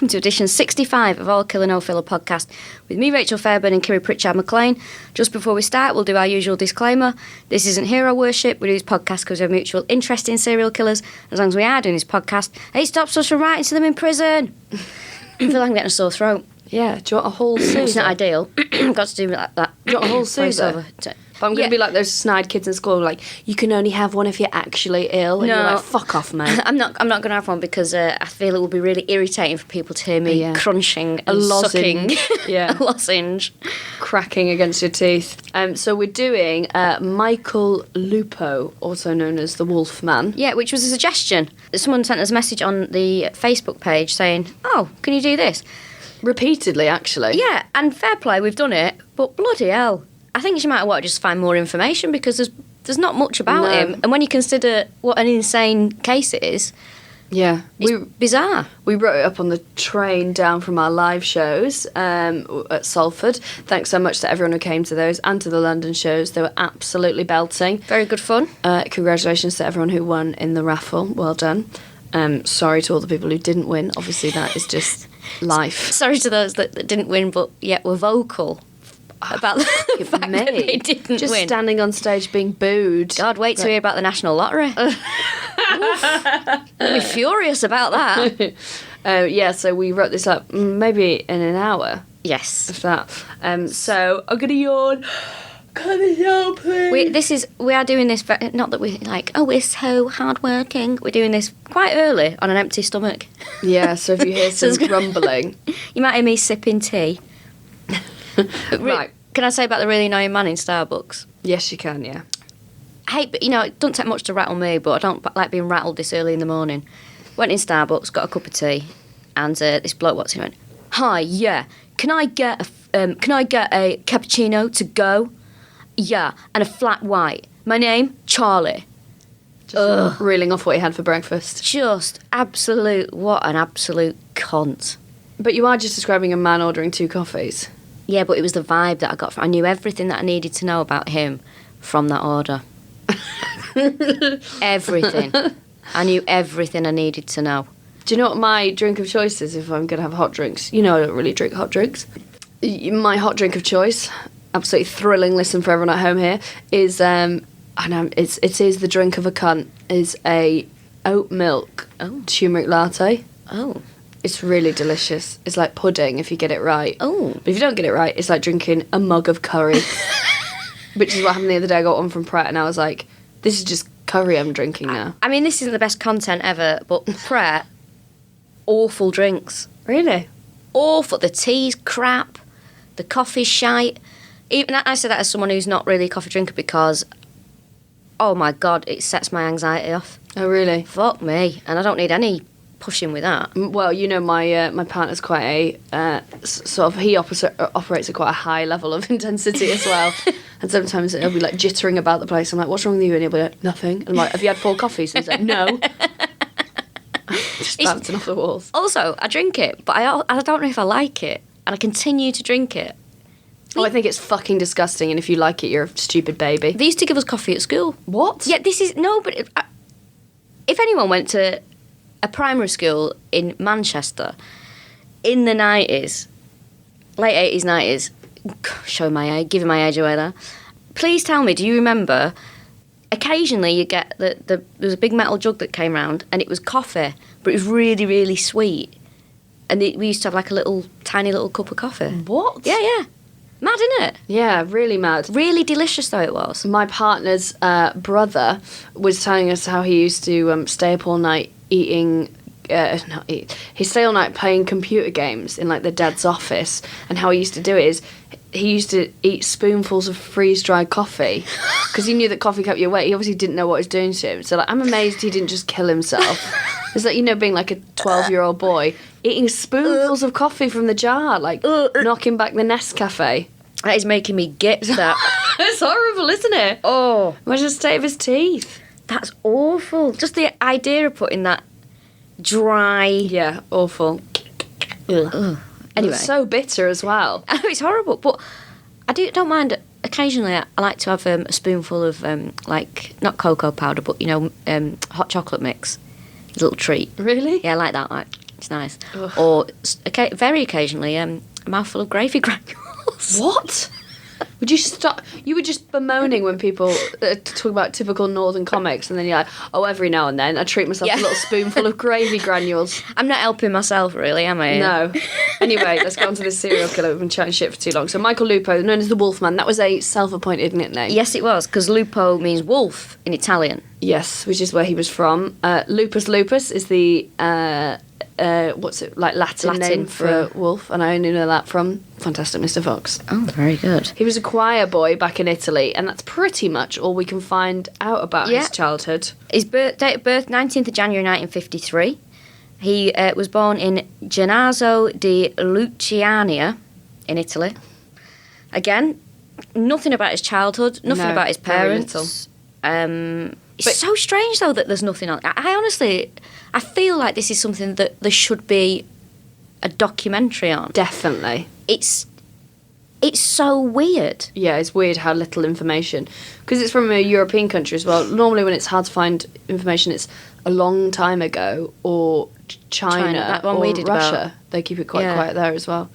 welcome to edition 65 of All Killa No Filla podcast with me, Rachel Fairburn, and Kiri Pritchard-McLean. Just before we start, we'll do our usual disclaimer. This isn't hero worship. We do this podcast because we have mutual interest in serial killers. As long as we are doing this podcast, it stops us from writing to them in prison. I feel like I'm getting a sore throat. Yeah, do you want a whole Susan? It's not ideal. Got to do that. Do you want a whole Susan? But I'm going to be like those snide kids in school, like, you can only have one if you're actually ill. And you're like, fuck off, mate. I'm not going to have one because I feel it will be really irritating for people to hear me crunching and sucking a lozenge. Cracking against your teeth. So we're doing Michael Lupo, also known as the Wolfman. Yeah, which was a suggestion. Someone sent us a message on the Facebook page saying, oh, can you do this? Repeatedly, actually. Yeah, and fair play, we've done it, but bloody hell. I think no matter what, just find more information because there's not much about him. And when you consider what an insane case it is, it's bizarre. We wrote it up on the train down from our live shows at Salford. Thanks so much to everyone who came to those and to the London shows. They were absolutely belting. Very good fun. Congratulations to everyone who won in the raffle. Well done. Sorry to all the people who didn't win. Obviously, that is just life. Sorry to those that didn't win, but yet were vocal about the fact that they didn't win. Just standing on stage being booed. God, wait to hear about the National Lottery. I'll be furious about that. So we wrote this up maybe in an hour. Yes. If that. So I'm going to yawn. Cut this out, please. We are doing this, not that we're like, oh, we're so hardworking. We're doing this quite early on an empty stomach. Yeah, so if you hear some grumbling. You might hear me sipping tea. Right. Can I say about the really annoying man in Starbucks? Yes, you can, yeah. But it doesn't take much to rattle me, but I don't like being rattled this early in the morning. Went in Starbucks, got a cup of tea, and this bloke walked in and went, hi, yeah, can I get a cappuccino to go? Yeah, and a flat white. My name, Charlie. Just reeling off what he had for breakfast. What an absolute cunt. But you are just describing a man ordering 2 coffees. Yeah, but it was the vibe that I got from. I knew everything that I needed to know about him from that order. Everything. I knew everything I needed to know. Do you know what my drink of choice is if I'm going to have hot drinks? You know I don't really drink hot drinks. My hot drink of choice, absolutely thrilling listen for everyone at home here, is, it is the drink of a cunt, is a oat milk turmeric latte. Oh. It's really delicious. It's like pudding if you get it right. Oh. But if you don't get it right, it's like drinking a mug of curry. Which is what happened the other day. I got one from Pret and I was like, this is just curry I'm drinking now. I mean, this isn't the best content ever, but Pret, awful drinks. Really? Awful. The tea's crap. The coffee's shite. Even I say that as someone who's not really a coffee drinker because, oh my God, it sets my anxiety off. Oh, really? Fuck me. And I don't need any pushing with that. Well, you know, my partner's quite a he operates at quite a high level of intensity as well. And sometimes he'll be like jittering about the place. I'm like, what's wrong with you? And he'll be like, nothing. And I'm like, have you had 4 coffees? And he's like, no. Just bouncing off the walls. Also, I drink it, but I don't know if I like it, and I continue to drink it. Oh, I think it's fucking disgusting, and if you like it, you're a stupid baby. They used to give us coffee at school. What? Yeah, but if anyone went to a primary school in Manchester in the 90s, late 80s, 90s, showing my age, giving my age away there, please tell me, do you remember, occasionally you get, there was a big metal jug that came round and it was coffee, but it was really, really sweet. And we used to have like a tiny little cup of coffee. What? Yeah. Mad, isn't it? Yeah, really mad. Really delicious, though, it was. My partner's brother was telling us how he used to stay up all night he'd stay all night playing computer games in, like, the dad's office, and how he used to do it is he used to eat spoonfuls of freeze-dried coffee, because he knew that coffee kept you awake. He obviously didn't know what it was doing to him, so, like, I'm amazed he didn't just kill himself. It's like, being, like, a 12-year-old boy, eating spoonfuls of coffee from the jar, like, knocking back the Nescafe. That is making me get that. It's horrible, isn't it? Oh. Imagine the state of his teeth. That's awful. Just the idea of putting that dry... Yeah, awful. Ugh. Anyway. It's so bitter as well. I know, it's horrible, but I don't mind... Occasionally, I like to have a spoonful of, not cocoa powder, but, hot chocolate mix. A little treat. Really? Yeah, I like that. It's nice. Ugh. Or very occasionally, a mouthful of gravy granules. What? Would you stop? You were just bemoaning when people talk about typical northern comics, and then you're like, oh, every now and then I treat myself to a little spoonful of gravy granules. I'm not helping myself, really, am I? No. Anyway, let's go on to this serial killer. We've been chatting shit for too long. So Michael Lupo, known as the Wolfman, that was a self-appointed nickname. Yes, it was, because Lupo means wolf in Italian. Yes, which is where he was from. Lupus lupus is the Latin name for wolf, and I only know that from Fantastic Mr. Fox. Oh, very good. He was a choir boy back in Italy, and that's pretty much all we can find out about his childhood. His date of birth, 19th of January 1953. He was born in Gennaso di Luciania in Italy. Again, nothing about his childhood, nothing about his parents. It's so strange, though, that there's nothing on. I honestly feel like this is something that there should be a documentary on. Definitely. It's so weird. Yeah, it's weird how little information. Because it's from a European country as well. Normally when it's hard to find information, it's a long time ago, or China that one or we did Russia. about. They keep it quite quiet there as well.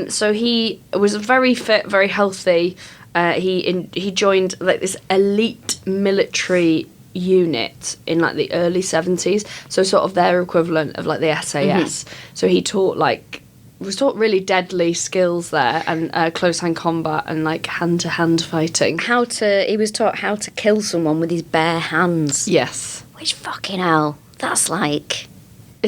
So he was very fit, very healthy. He joined like this elite military unit in like the early 70s, so sort of their equivalent of like the SAS. So he was taught really deadly skills there, and close hand combat and like hand to hand fighting. He was taught how to kill someone with his bare hands. Yes. Which fucking hell, that's like.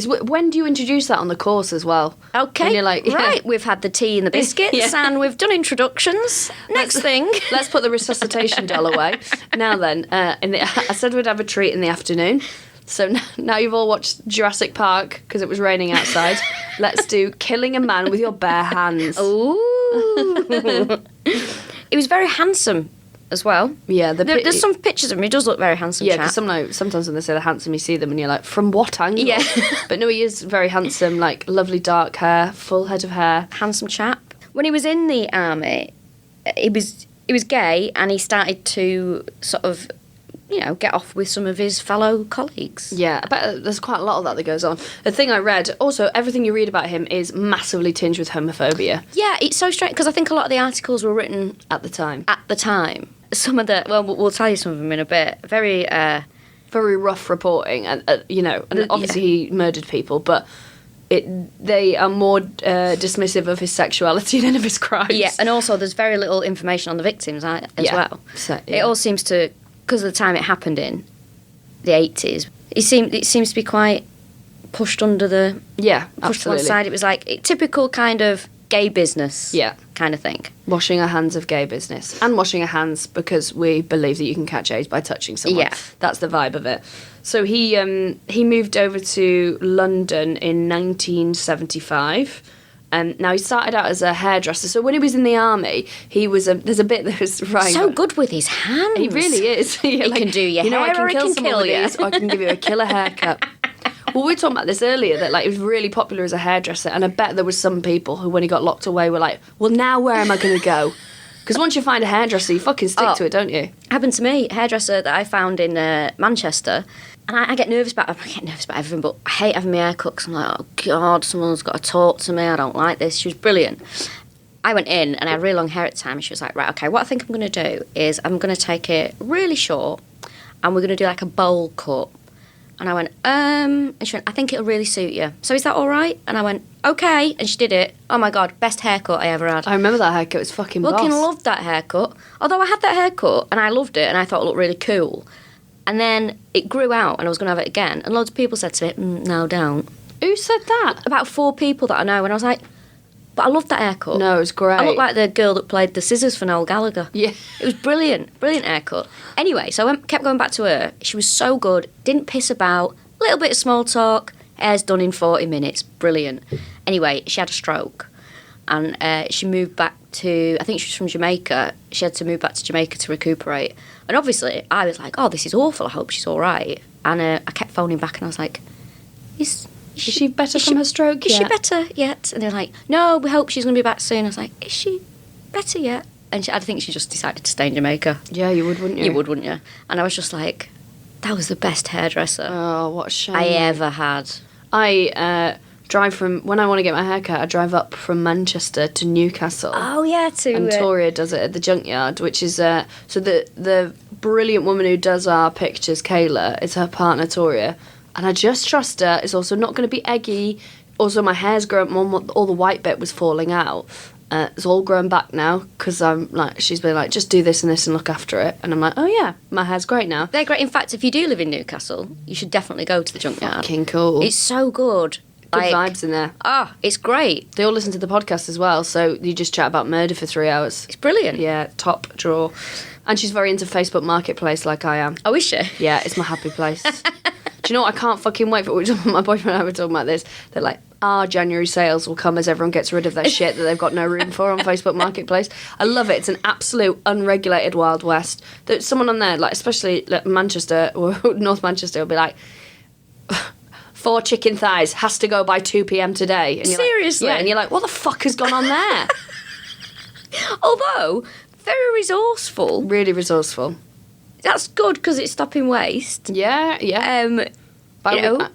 When do you introduce that on the course as well? Okay, when you're like, right, we've had the tea and the biscuits and we've done introductions. Next thing. Let's put the resuscitation doll away. Now then, I said we'd have a treat in the afternoon. So now you've all watched Jurassic Park because it was raining outside. Let's do killing a man with your bare hands. Ooh. He was very handsome as well. Yeah, there's some pictures of him. He does look very handsome. Yeah, because sometimes when they say they're handsome, you see them and you're like, from what angle? Yeah. But no, he is very handsome, like lovely dark hair, full head of hair. Handsome chap. When he was in the army, he was gay, and he started to sort of, get off with some of his fellow colleagues. Yeah, I bet there's quite a lot of that goes on. The thing I read, also, everything you read about him is massively tinged with homophobia. Yeah, it's so strange, because I think a lot of the articles were written at the time. Some of the, we'll tell you some of them in a bit. Very rough reporting, and obviously he murdered people, but they are more dismissive of his sexuality than of his crimes. Yeah, and also there's very little information on the victims as well. So, It all seems to, because of the time it happened in, the 80s, it seems to be quite pushed under the... Yeah, pushed to one absolutely. side. It was like typical kind of gay business kind of thing. Washing our hands of gay business. And washing our hands because we believe that you can catch AIDS by touching someone. Yeah. That's the vibe of it. So he moved over to London in 1975. Now, he started out as a hairdresser. So when he was in the army, there's a bit that was right. So good with his hands. He really is. He can do your hair, I can or he kill can someone kill with you. these, or I can give you a killer haircut. Well, we were talking about this earlier, that he was really popular as a hairdresser, and I bet there was some people who, when he got locked away, were like, well, now where am I going to go? Because once you find a hairdresser, you fucking stick to it, don't you? Happened to me, hairdresser that I found in Manchester, and I get nervous about everything, but I hate having my hair cut because I'm like, oh God, someone's got to talk to me, I don't like this. She was brilliant. I went in and I had really long hair at the time, and she was like, right, okay, what I think I'm going to do is I'm going to take it really short, and we're going to do like a bowl cut. And I went, and she went, I think it'll really suit you. So is that all right? And I went, okay. And she did it. Oh my God, best haircut I ever had. I remember that haircut. It was fucking boss. Fucking loved that haircut. Although I had that haircut and I loved it and I thought it looked really cool. And then it grew out and I was going to have it again. And loads of people said to me, no, don't. Who said that? About 4 people that I know. And I was like, but I loved that haircut. No, it was great. I looked like the girl that played the scissors for Noel Gallagher. Yeah. It was brilliant. Brilliant haircut. Anyway, so I kept going back to her. She was so good. Didn't piss about. Little bit of small talk. Hair's done in 40 minutes. Brilliant. Anyway, she had a stroke. And she moved back to, I think she was from Jamaica. She had to move back to Jamaica to recuperate. And obviously, I was like, oh, this is awful. I hope she's all right. And I kept phoning back and I was like, Is she better from her stroke yet? Is she better yet? And they're like, no, we hope she's going to be back soon. I was like, is she better yet? And I think she just decided to stay in Jamaica. Yeah, you would, wouldn't you? You would, wouldn't you? And I was just like, that was the best hairdresser what a shame. I ever had. I when I want to get my hair cut, I drive up from Manchester to Newcastle. Oh yeah, And Toria does it at the Junkyard, which is so the brilliant woman who does our pictures, Kayla, is her partner Toria, and I just trust her. It's also not going to be eggy. Also, my hair's grown. All the white bit was falling out. It's all grown back now because I'm like, she's been like, just do this and this and look after it, and I'm like, oh yeah, my hair's great now. They're great. In fact, if you do live in Newcastle, you should definitely go to the Junkyard. Fucking cool. It's so good. Good vibes in there. It's great. They all listen to the podcast as well, so you just chat about murder for 3 hours. It's brilliant. Yeah, top draw. And she's very into Facebook Marketplace like I am. Oh, is she? Yeah, it's my happy place. Do you know what? I can't fucking wait for it. My boyfriend and I were talking about this. They're like, our January sales will come as everyone gets rid of their shit that they've got no room for on Facebook Marketplace. I love it. It's an absolute unregulated Wild West. There's someone on there, like especially like Manchester or North Manchester, will be like, 4 chicken thighs has to go by 2 p.m. today. And you're Seriously? Like, yeah, and you're like, what the fuck has gone on there? Although, very resourceful. Really resourceful. That's good because it's stopping waste. Yeah, yeah. You know,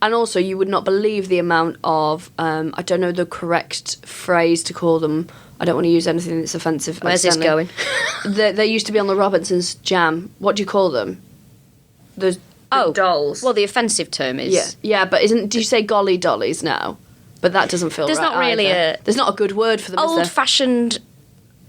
and also, you would not believe the amount of, I don't know the correct phrase to call them. I don't want to use anything that's offensive. where's this going? They used to be on the Robinsons jam. What do you call them? The dolls. Well, the offensive term is... Yeah, but do you say golly dollies now? But that doesn't feel There's right not really either. There's not a good word for them, is there? Old-fashioned,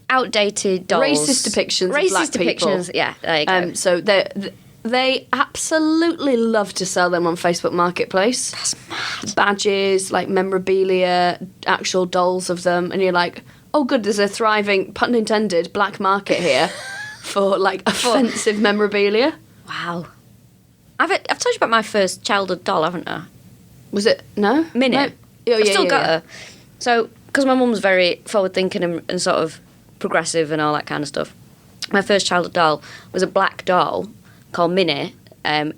outdated dolls. Racist depictions of black people. Racist depictions, yeah, there you go. So they absolutely love to sell them on Facebook Marketplace. That's mad. Badges, like memorabilia, actual dolls of them, and you're like, oh good, there's a thriving, pun intended, black market here for like offensive memorabilia. Wow. I've told you about my first childhood doll, haven't I? Was it no Minnie? No. Oh, I've still got her. So, because my mum's very forward-thinking and sort of progressive and all that kind of stuff, my first childhood doll was a black doll called Minnie. I've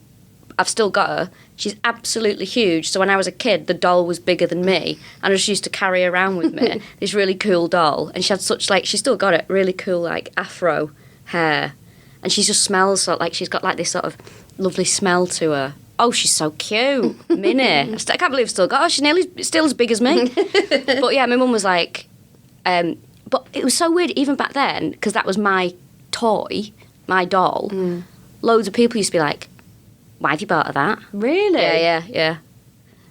still got her. She's absolutely huge. So when I was a kid, the doll was bigger than me, and I just used to carry around with me this really cool doll. And she had such she's still got it, really cool afro hair, and she just smells like she's got this sort of lovely smell to her. Oh, she's so cute, Minnie. I can't believe I've still got her. She's nearly still as big as me. But yeah, my mum was like, but it was so weird even back then because that was my toy, my doll. Loads of people used to be like, why have you bought her that? Really? Yeah.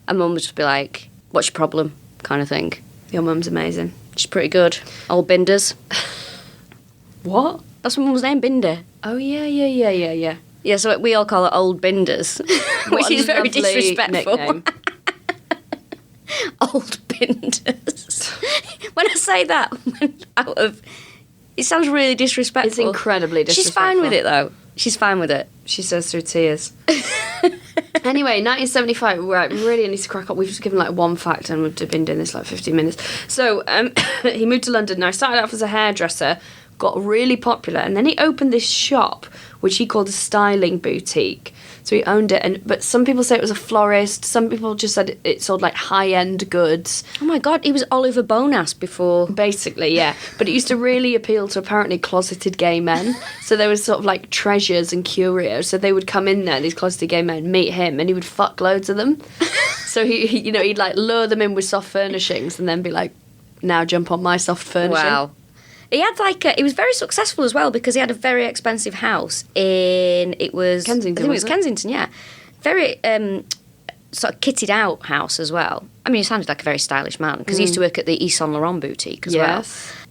And mum would just be like, what's your problem? Kind of thing. Your mum's amazing. She's pretty good. Old Binders. What? That's my mum's name, Binder. Oh, yeah. Yeah, so we all call her Old Binders, which is very lovely disrespectful. nickname. Old Binders. When I say that, it sounds really disrespectful. It's incredibly disrespectful. She's fine with it, though. She's fine with it. She says through tears. Anyway, 1975, right, we really need to crack up. We've just given one fact and we've been doing this 15 minutes. So he moved to London. Now, he started off as a hairdresser, got really popular, and then he opened this shop which he called a styling boutique. So he owned it, but some people say it was a florist, some people just said it sold high-end goods. Oh my god, he was Oliver Bonas before. Basically, yeah. But it used to really appeal to apparently closeted gay men. So there was sort of treasures and curios. So they would come in there, these closeted gay men, meet him, and he would fuck loads of them. So he'd lure them in with soft furnishings and then be like, now jump on my soft furnishing. Wow. He had he was very successful as well because he had a very expensive house Kensington. I think it was Kensington, yeah. Very sort of kitted out house as well. I mean, he sounded like a very stylish man because he used to work at the Yves Saint Laurent boutique as well.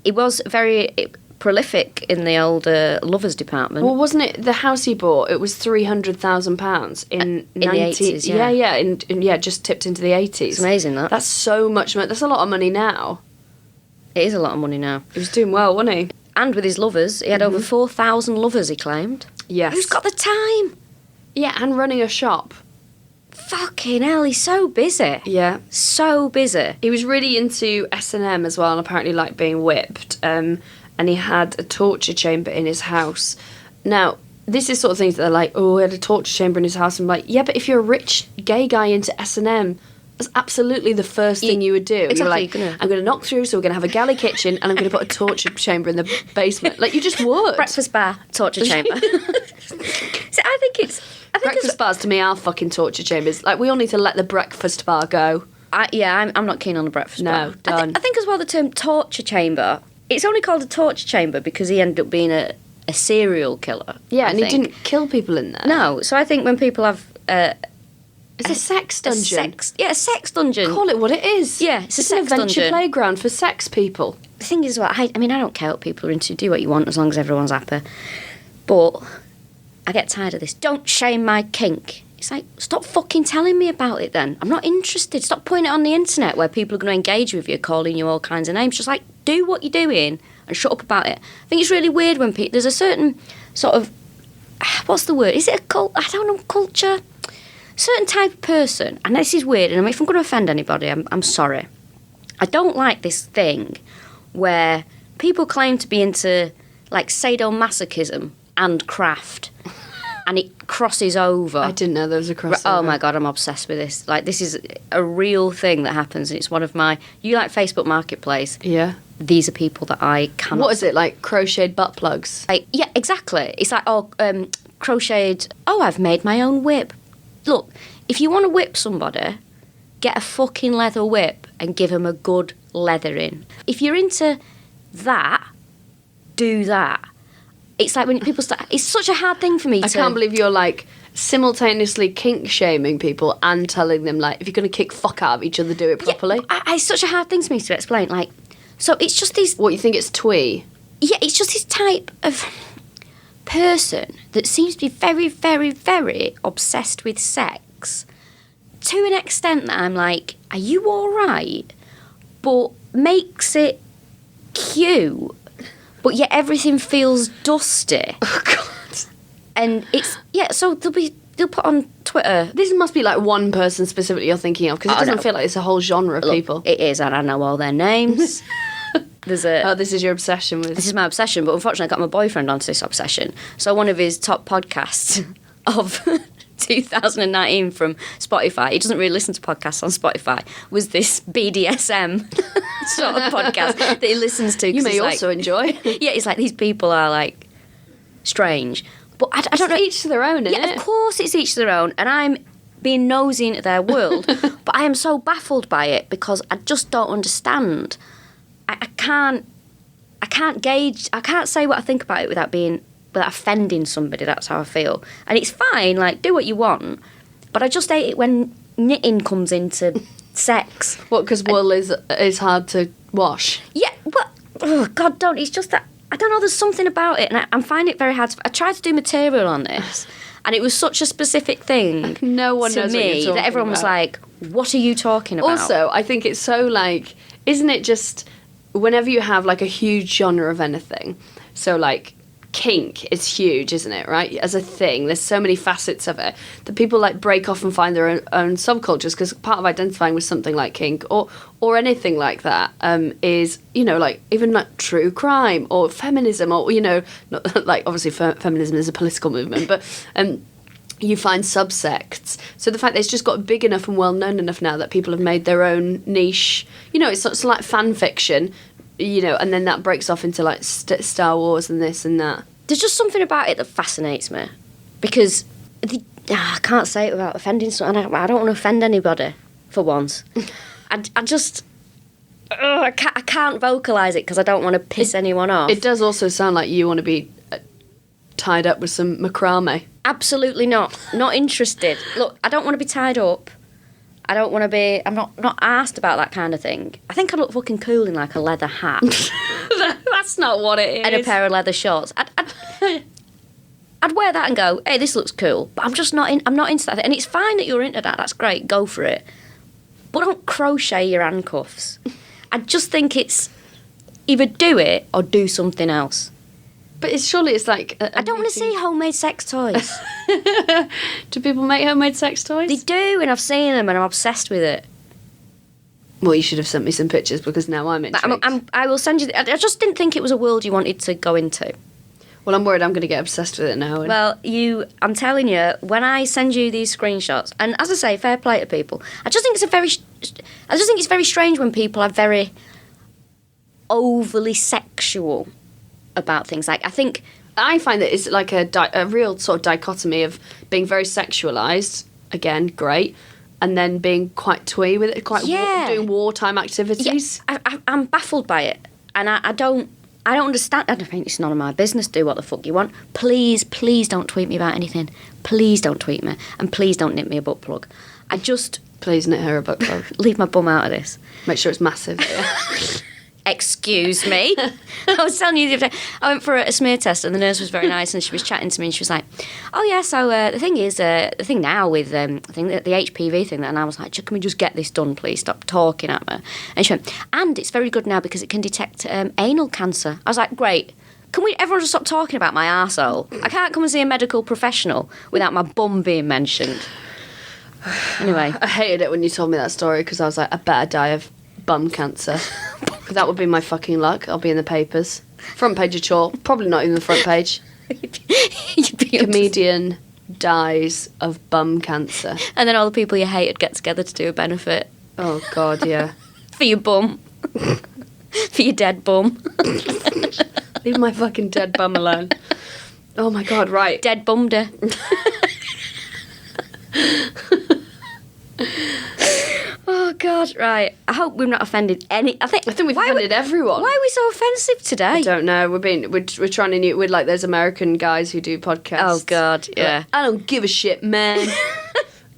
He was very prolific in the old lovers department. Well, wasn't it the house he bought? It was £300,000 in the 80s, yeah. Yeah, just tipped into the 80s. It's amazing, that. That's so much money. That's a lot of money now. It is a lot of money now. He was doing well, wasn't he? And with his lovers, he had over 4,000 lovers, he claimed. Yes. Who's got the time? Yeah, and running a shop. Fucking hell, he's so busy. Yeah. So busy. He was really into S&M as well, and apparently liked being whipped. And he had a torture chamber in his house. Now, this is sort of things that they're like, oh, he had a torture chamber in his house. I'm like, yeah, but if you're a rich gay guy into S&M, that's absolutely the first thing you would do. Exactly. You're like, I'm going to knock through, so we're going to have a galley kitchen, and I'm going to put a torture chamber in the basement. You just would. Breakfast bar, torture chamber. So I think breakfast bars to me are fucking torture chambers. We all need to let the breakfast bar go. I'm not keen on the breakfast bar. No, done. I think as well the term torture chamber, it's only called a torture chamber because he ended up being a serial killer. Yeah, I and think. he didn't kill people in there. No, so I think when people have... It's a sex dungeon. a sex dungeon. Call it what it is. Yeah, it's a sex an adventure dungeon. playground for sex people. The thing is, I mean, I don't care what people are into. Do what you want as long as everyone's happy. But I get tired of this. Don't shame my kink. It's like, stop fucking telling me about it then. I'm not interested. Stop putting it on the internet where people are going to engage with you, calling you all kinds of names. Just like, do what you're doing and shut up about it. I think it's really weird when people... There's a certain sort of... What's the word? Is it a cult? I don't know, culture? Certain type of person, and this is weird, and if I'm going to offend anybody, I'm sorry. I don't like this thing where people claim to be into, like, sadomasochism and craft, and it crosses over. I didn't know there was a crossover. Oh my God, I'm obsessed with this. Like, this is a real thing that happens, and it's one of my... You like Facebook Marketplace? Yeah. These are people that I cannot... What is it, like crocheted butt plugs? Like, yeah, exactly. It's like, crocheted... Oh, I've made my own whip. Look, if you want to whip somebody, get a fucking leather whip and give them a good leathering. If you're into that, do that. It's like when people start... It's such a hard thing for me I can't believe you're, like, simultaneously kink-shaming people and telling them, like, if you're going to kick fuck out of each other, do it properly. Yeah, it's such a hard thing for me to explain. Like, so it's just these... What, you think it's twee? Yeah, it's just this type of person that seems to be very, very, very obsessed with sex to an extent that I'm like, are you all right? But makes it cute, but yet everything feels dusty. Oh, God. And it's, yeah, so they'll put on Twitter. This must be, like, one person specifically you're thinking of, because it doesn't feel like it's a whole genre of people. It is, and I know all their names. There's a... Oh, this is your obsession with... This is my obsession, but unfortunately I got my boyfriend onto this obsession. So one of his top podcasts of 2019 from Spotify, he doesn't really listen to podcasts on Spotify, was this BDSM sort of podcast that he listens to. You may like, also enjoy. Yeah, it's like these people are like strange. But I don't know. Each to their own, isn't Yeah, it? of course it's each to their own. And I'm being nosy into their world, but I am so baffled by it because I just don't understand. I can't gauge, I can't say what I think about it without offending somebody. That's how I feel. And it's fine, like, do what you want, but I just hate it when knitting comes into sex. What, because wool is hard to wash? Yeah, well, oh God, don't. It's just that, I don't know, there's something about it, and I'm finding it very hard. I tried to do material on this, and it was such a specific thing No one to knows what me you're that everyone was talking like, what are you talking about? Also, I think it's so, like, isn't it just... Whenever you have, like, a huge genre of anything, so, like, kink is huge, isn't it, right? As a thing, there's so many facets of it that people, like, break off and find their own subcultures, because part of identifying with something like kink or anything like that is, you know, like, even, like, true crime or feminism or, you know, not, like, obviously feminism is a political movement, but... you find subsects. So the fact that it's just got big enough and well known enough now that people have made their own niche. You know, it's sort of like fan fiction, you know, and then that breaks off into like Star Wars and this and that. There's just something about it that fascinates me because I can't say it without offending someone. I don't want to offend anybody for once. I just... I can't vocalise it because I don't want to piss anyone off. It does also sound like you want to be tied up with some macrame. Absolutely not. Not interested. Look, I don't want to be tied up. I don't want to be... I'm not asked about that kind of thing. I think I look fucking cool in, like, a leather hat. That's not what it is. And a pair of leather shorts. I'd wear that and go, hey, this looks cool. But I'm just not I'm not into that. And it's fine that you're into that. That's great. Go for it. But don't crochet your handcuffs. I just think it's either do it or do something else. But surely it's like... I don't want to see homemade sex toys. Do people make homemade sex toys? They do, and I've seen them, and I'm obsessed with it. Well, you should have sent me some pictures, because now I'm intrigued. I will send you... I just didn't think it was a world you wanted to go into. Well, I'm worried I'm going to get obsessed with it now. And... Well, I'm telling you, when I send you these screenshots, and as I say, fair play to people, I just think it's very strange when people are very overly sexual about things. Like, I find that it's like a real sort of dichotomy of being very sexualised, again, great, and then being quite twee with it, doing wartime activities. Yeah, I'm baffled by it, and I don't understand. I don't think it's none of my business. Do what the fuck you want. Please don't tweet me about anything. Please don't tweet me, and please don't knit me a butt plug. Please knit her a butt plug. Leave my bum out of this. Make sure it's massive. Excuse me. I was telling you the other day, I went for a smear test and the nurse was very nice and she was chatting to me and she was like, oh yeah, so the thing now with the HPV thing, and I was like, can we just get this done, please? Stop talking at me. And she went, and it's very good now because it can detect anal cancer. I was like, great. Can everyone just stop talking about my arsehole? I can't come and see a medical professional without my bum being mentioned. Anyway. I hated it when you told me that story because I was like, I better die of bum cancer. That would be my fucking luck. I'll be in the papers. Front page of chalk. Probably not even the front page. Comedian dies of bum cancer. And then all the people you hated get together to do a benefit. Oh, God, yeah. For your bum. For your dead bum. Leave my fucking dead bum alone. Oh, my God, right. Dead bum day. Oh God! Right. I hope we've not offended any. I think we've offended everyone. Why are we so offensive today? I don't know. We're trying to we're like those American guys who do podcasts. Oh God! Yeah. Like, I don't give a shit, man.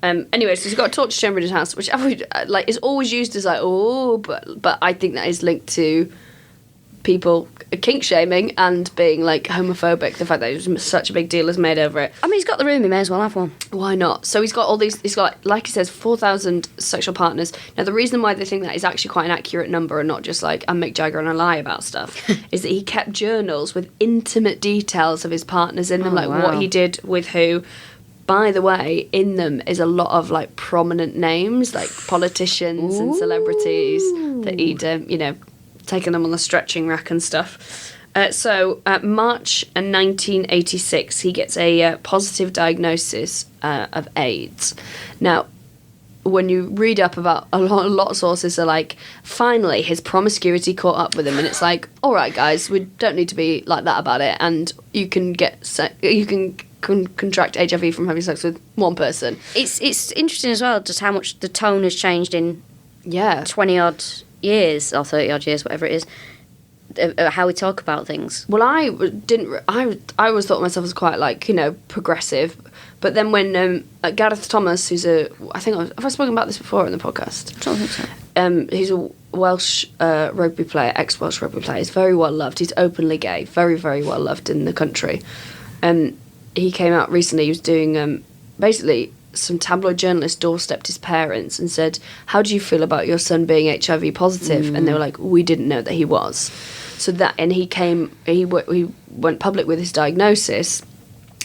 Anyway, so he's got a torture chamber in his house, which is always used as like, oh, but I think that is linked to people kink shaming and being like homophobic. The fact that it was such a big deal is made over it. I mean, he's got the room, he may as well have one. Why not? So he's got all these, he's got, like he says, 4,000 sexual partners. Now, the reason why they think that is actually quite an accurate number and not just like, I'm Mick Jagger and I lie about stuff, is that he kept journals with intimate details of his partners in them, what he did with who. By the way, in them is a lot of like prominent names, like politicians and celebrities that he'd, taken them on the stretching rack and stuff. So, March 1986, he gets a positive diagnosis of AIDS. Now, when you read up about a lot of sources are like, finally, his promiscuity caught up with him, and it's like, all right, guys, we don't need to be like that about it, and you can contract HIV from having sex with one person. It's interesting as well, just how much the tone has changed in 20 odd years or 30 odd years, whatever it is, how we talk about things. Well, I always thought of myself as quite like, progressive, but then when Gareth Thomas, who's have I spoken about this before in the podcast? I don't think so. He's a Welsh rugby player, ex-Welsh rugby player. He's very well loved. He's openly gay, very, very well loved in the country. He came out recently. He was doing basically, some tabloid journalist doorstepped his parents and said, how do you feel about your son being HIV positive? And they were like, we didn't know that he was. So that, and he went public with his diagnosis.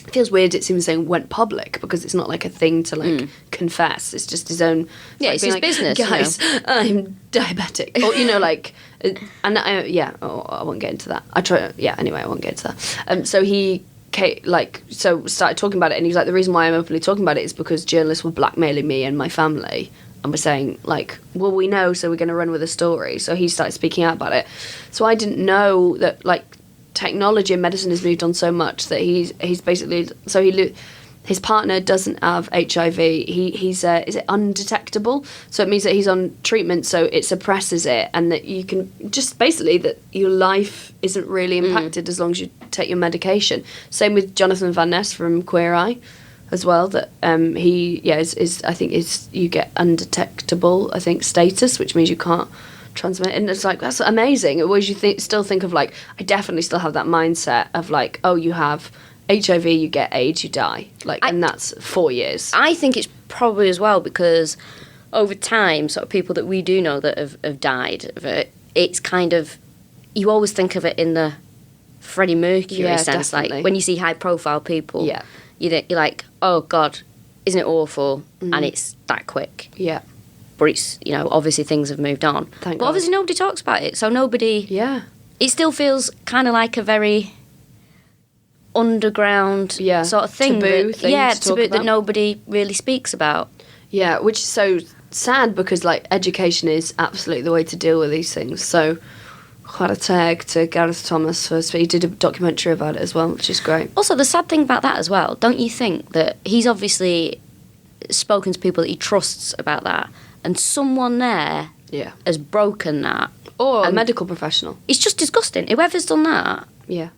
It feels weird, it's even saying went public, because it's not like a thing to like confess. It's just his own. Yeah, it's his business. Guys, I'm diabetic. Or, and I won't get into that. Anyway, I won't get into that. So he started talking about it, and he was like, the reason why I'm openly talking about it is because journalists were blackmailing me and my family, and were saying like, well, we know, so we're going to run with a story. So he started speaking out about it. So I didn't know that like technology and medicine has moved on so much that he's basically, so his partner doesn't have HIV. He's is it undetectable? So it means that he's on treatment, so it suppresses it, and that you can just basically that your life isn't really impacted as long as you take your medication. Same with Jonathan Van Ness from Queer Eye, as well. That you get undetectable, I think, status, which means you can't transmit. And it's like, that's amazing. Whereas you still think of like, I definitely still have that mindset of like, oh, you have HIV, you get AIDS, you die. And that's 4 years. I think it's probably as well because over time, sort of people that we do know that have died of it, it's kind of, you always think of it in the Freddie Mercury sense. Definitely. Like when you see high profile people, you're like, oh God, isn't it awful? And it's that quick. Yeah. But it's, obviously things have moved on. Thank but God. obviously nobody talks about it. So nobody... Yeah. It still feels kind of like a very underground sort of thing. Taboo thing to talk about. That nobody really speaks about. Yeah, which is so sad because, like, education is absolutely the way to deal with these things. So, quite a tag to Gareth Thomas he did a documentary about it as well, which is great. Also, the sad thing about that as well, don't you think that he's obviously spoken to people that he trusts about that, and someone there Yeah. has broken that. Or a medical professional. It's just disgusting. Whoever's done that, Yeah.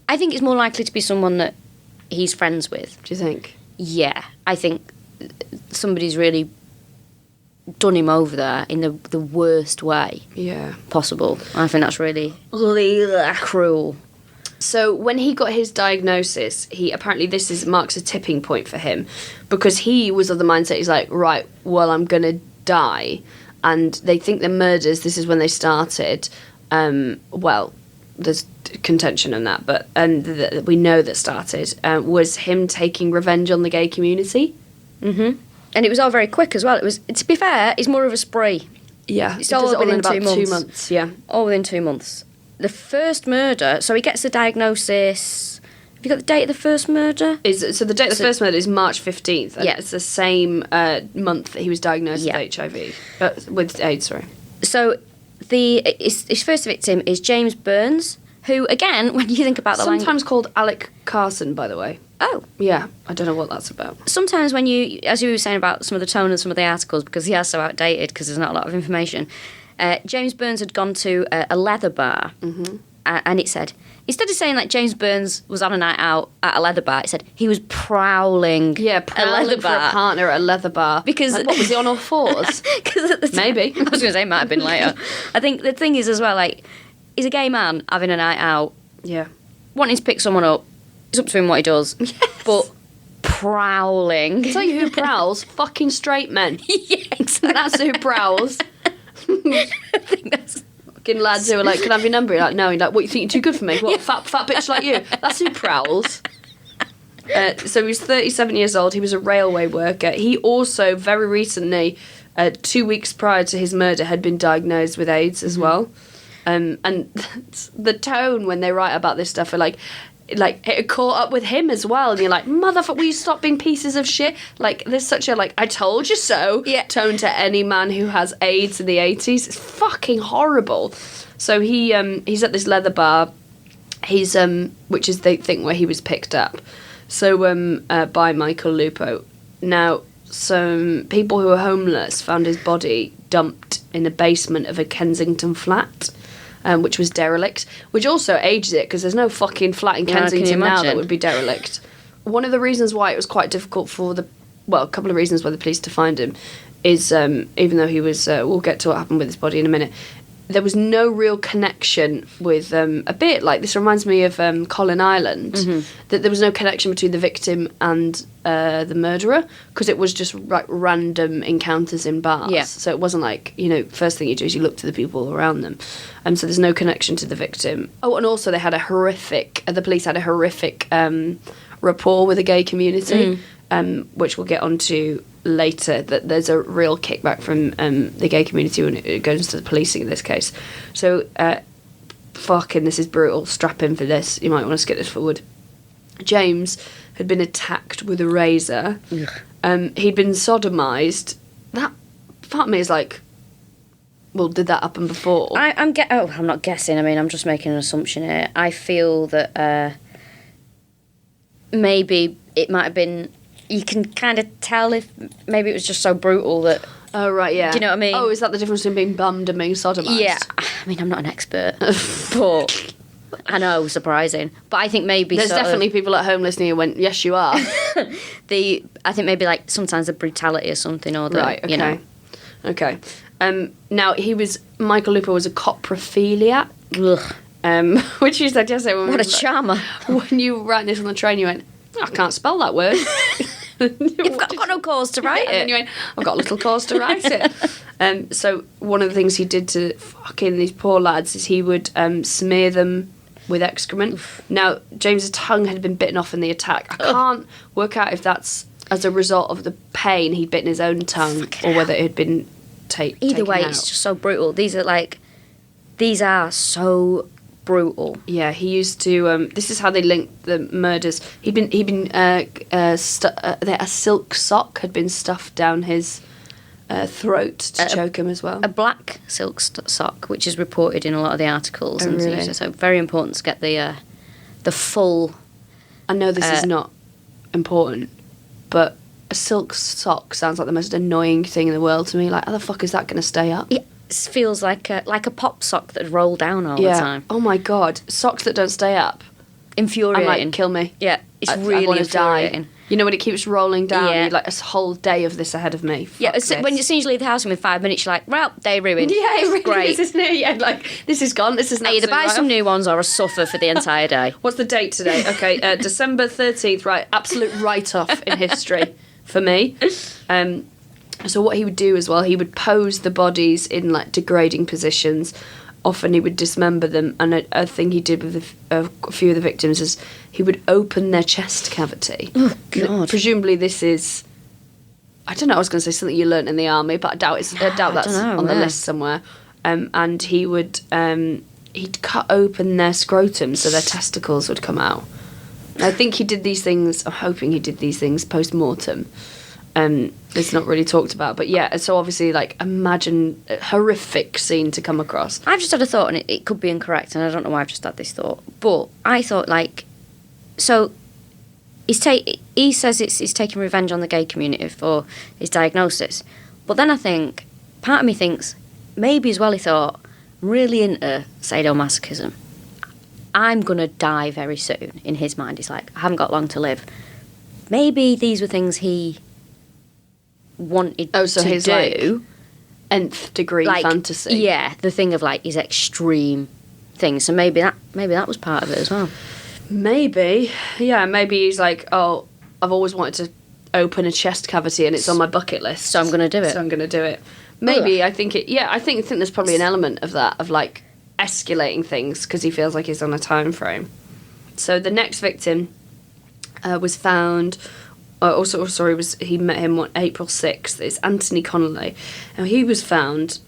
I think it's more likely to be someone that he's friends with. Do you think? Yeah, I think somebody's really done him over there in the worst way Yeah. possible. I think that's really cruel. So when he got his diagnosis, he apparently marks a tipping point for him, because he was of the mindset, he's like, right, well, I'm gonna die, and they think the murders. This is when they started. Well, there's contention on that, but we know that started was him taking revenge on the gay community. Mm-hmm. And it was all very quick as well. It was, to be fair, it's more of a spree. Yeah, It's all within about 2 months. 2 months. Yeah. All within 2 months. The first murder, so he gets the diagnosis. Have you got the date of the first murder? So the date of the first murder is March 15th. And Yeah. it's the same month that he was diagnosed with HIV. With AIDS, sorry. So his first victim is James Burns, who, again, when you think about the Sometimes called Alec Carson, by the way. Oh. Yeah, I don't know what that's about. Sometimes when you, as you were saying about some of the tone of some of the articles, because he are so outdated, because there's not a lot of information, James Burns had gone to a leather bar, and it said, instead of saying like James Burns was on a night out at a leather bar, it said he was prowling Yeah, a prowling leather for a bar. partner at a leather bar. Because Like, what, was he on all fours? Because at the time, Maybe. I was going to say it might have been later. I think the thing is as well, like, he's a gay man having a night out, Yeah. wanting to pick someone up. It's up to him what he does. Yes. But prowling. Tell you who prowls? Fucking straight men. Yeah, exactly. That's who prowls. I think that's... Fucking lads who are like, can I have your number? You're like, no. You're like, what, you think you're too good for me? What, fat bitch like you? That's who prowls. So he was 37 years old. He was a railway worker. He also, very recently, 2 weeks prior to his murder, had been diagnosed with AIDS as well. And the tone when they write about this stuff are like it caught up with him as well, and you're like, motherfucker, will you stop being pieces of shit? Like, there's such a like, I told you so tone to any man who has AIDS in the 80s. It's fucking horrible. So he's at this leather bar, he's which is they think where he was picked up, so by Michael Lupo. Now, some people who are homeless found his body dumped in the basement of a Kensington flat, which was derelict, which also aged it, because there's no fucking flat in Yeah, can you Kensington now that imagine? would be derelict. One of the reasons why it was quite difficult for a couple of reasons why the police to find him is, even though he was, we'll get to what happened with his body in a minute, there was no real connection with, a bit like, this reminds me of Colin Island, that there was no connection between the victim and the murderer, because it was just like random encounters in bars. Yeah. So it wasn't like, first thing you do is you look to the people around them. So there's no connection to the victim. Oh, and also they had the police had a horrific rapport with the gay community, which we'll get onto later, that there's a real kickback from the gay community when it goes to the policing in this case. So, fucking, this is brutal. Strap in for this. You might want to skip this forward. James had been attacked with a razor. He'd been sodomised. That part of me is like, well, did that happen before? I'm not guessing. I mean, I'm just making an assumption here. I feel that maybe it might have been... You can kind of tell if maybe it was just so brutal that... Oh, right, yeah. Do you know what I mean? Oh, is that the difference between being bummed and being sodomised? Yeah. I mean, I'm not an expert, but I know, surprising. But I think maybe There's sort of definitely people at home listening who went, yes, you are. I think maybe like sometimes the brutality or something, or the, Right, okay. you know. Okay. Now, Michael Lupo was a coprophiliac, Ugh. which you said yesterday. When What a charmer. When you were writing this on the train, you went, I can't spell that word. You've got no cause to write And then you it. went, I've got a little cause to write it. So one of the things he did to fucking these poor lads is he would smear them with excrement. Now, James's tongue had been bitten off in the attack. I can't work out if that's as a result of the pain he'd bitten his own tongue, or whether it had been taken Either way, out. it's just so brutal. These are so brutal. Yeah, he used to. This is how they linked the murders. A silk sock had been stuffed down his throat to choke him as well. A black silk sock, which is reported in a lot of the articles, Oh, and really? so very important to get the full. I know this is not important, but a silk sock sounds like the most annoying thing in the world to me. Like, how the fuck is that going to stay up? It feels like a pop sock that roll down all the time. Oh my god, socks that don't stay up. Infuriating. I'm like, kill me. Yeah, it's really I want to infuriating. die. You know when it keeps rolling down? Yeah. You're like, a whole day of this ahead of me. Yeah, Fuck this. when as soon as you leave the house within 5 minutes, you're like, well, day ruined. Yeah, it really Great. is, isn't it? Yeah, like, this is gone. This is I either buy some new ones or I suffer for the entire day. What's the date today? Okay, December 13th, right. Absolute write-off in history for me. So what he would do as well, he would pose the bodies in, like, degrading positions. Often he would dismember them, and a thing he did with a few of the victims is he would open their chest cavity. Oh, God. Presumably this is... I don't know, I was going to say something you learnt in the army, but I doubt that's on the list somewhere. And he would... he'd cut open their scrotum so their testicles would come out. I think he did these things... I'm hoping he did these things post-mortem. It's not really talked about, but yeah, so obviously, like, imagine a horrific scene to come across. I've just had a thought, and it could be incorrect, and I don't know why I've just had this thought, but I thought, like, so he says he's taking revenge on the gay community for his diagnosis, but then I think, part of me thinks, maybe as well he thought, I'm really into sadomasochism. I'm going to die very soon, in his mind. He's like, I haven't got long to live. Maybe these were things he wanted to his, do. Like, nth degree fantasy. Yeah, the thing of, like, his extreme things. So maybe that was part of it as well. Maybe. Yeah, maybe he's like, oh, I've always wanted to open a chest cavity and it's on my bucket list. So I'm going to do it. Maybe. I think I think there's probably an element of that, of, like, escalating things because he feels like he's on a time frame. So the next victim was found... he met him on April 6th. It's Anthony Connolly. Now, he was found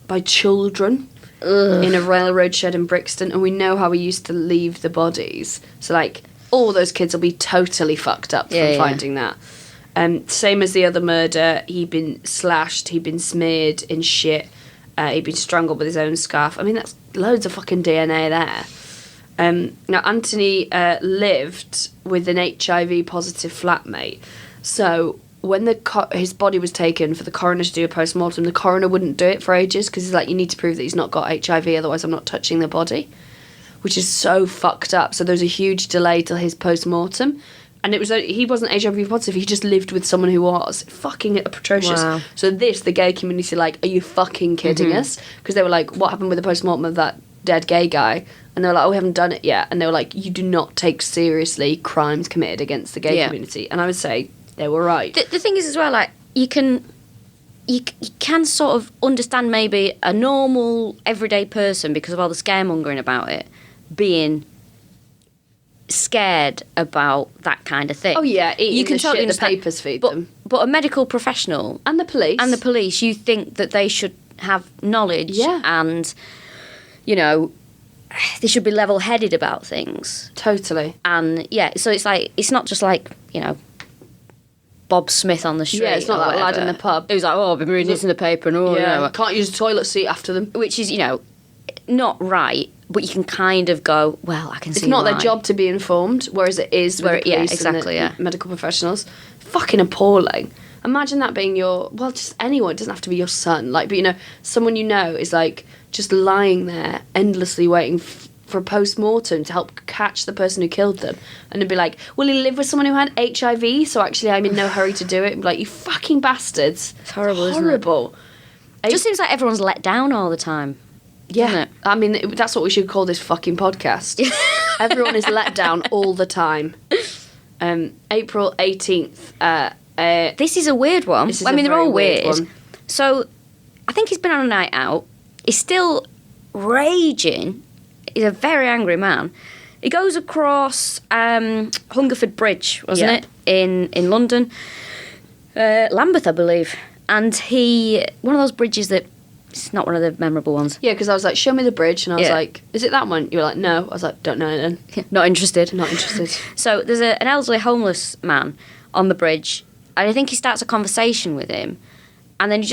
by children in a railroad shed in Brixton, and we know how he used to leave the bodies. So, like, all those kids will be totally fucked up from finding that. Same as the other murder, he'd been slashed, he'd been smeared in shit, he'd been strangled with his own scarf. I mean, that's loads of fucking DNA there. Now, Anthony lived with an HIV-positive flatmate. So when his body was taken for the coroner to do a post-mortem, the coroner wouldn't do it for ages because he's like, you need to prove that he's not got HIV, otherwise I'm not touching the body, which is so fucked up. So there was a huge delay till his post-mortem. And he wasn't HIV-positive, he just lived with someone who was. Fucking atrocious. Wow. So the gay community, like, are you fucking kidding us? Because they were like, what happened with the post-mortem of that dead gay guy? And they were like, oh, we haven't done it yet. And they were like, you do not take seriously crimes committed against the gay community. And I would say they were right. The thing is as well, like, you can sort of understand maybe a normal, everyday person, because of all the scaremongering about it, being scared about that kind of thing. Oh, yeah, you can totally the papers feed them. But a medical professional... And the police. You think that they should have knowledge and, you know... They should be level-headed about things. Totally. And, yeah, so it's like, it's not just like, you know, Bob Smith on the street. Yeah, it's not that lad in the pub. Who's like, oh, I've been reading this in the paper and all, you know. Can't use a toilet seat after them. Which is, you know, not right, but you can kind of go, well, I can see It's not why. their job to be informed, whereas it is with the police and the medical professionals. Fucking appalling. Imagine that being just anyone. It doesn't have to be your son. Like, but, you know, someone you know is, like, just lying there endlessly waiting for a post-mortem to help catch the person who killed them. And they'd be like, will he live with someone who had HIV? So actually I'm in no hurry to do it. And be like, you fucking bastards. It's horrible, isn't it? Horrible. It just seems like everyone's let down all the time. Yeah. Doesn't it? I mean, that's what we should call this fucking podcast. Everyone is let down all the time. April 18th. This is a weird one. I mean, they're all weird. One. So, I think he's been on a night out. He's still raging. He's a very angry man. He goes across Hungerford Bridge, wasn't it, in London, Lambeth, I believe. And one of those bridges that it's not one of the memorable ones. Yeah, because I was like, show me the bridge, and I was like, is it that one? You were like, no. I was like, don't know then. Not interested. Not interested. So there's an elderly homeless man on the bridge, and I think he starts a conversation with him, and then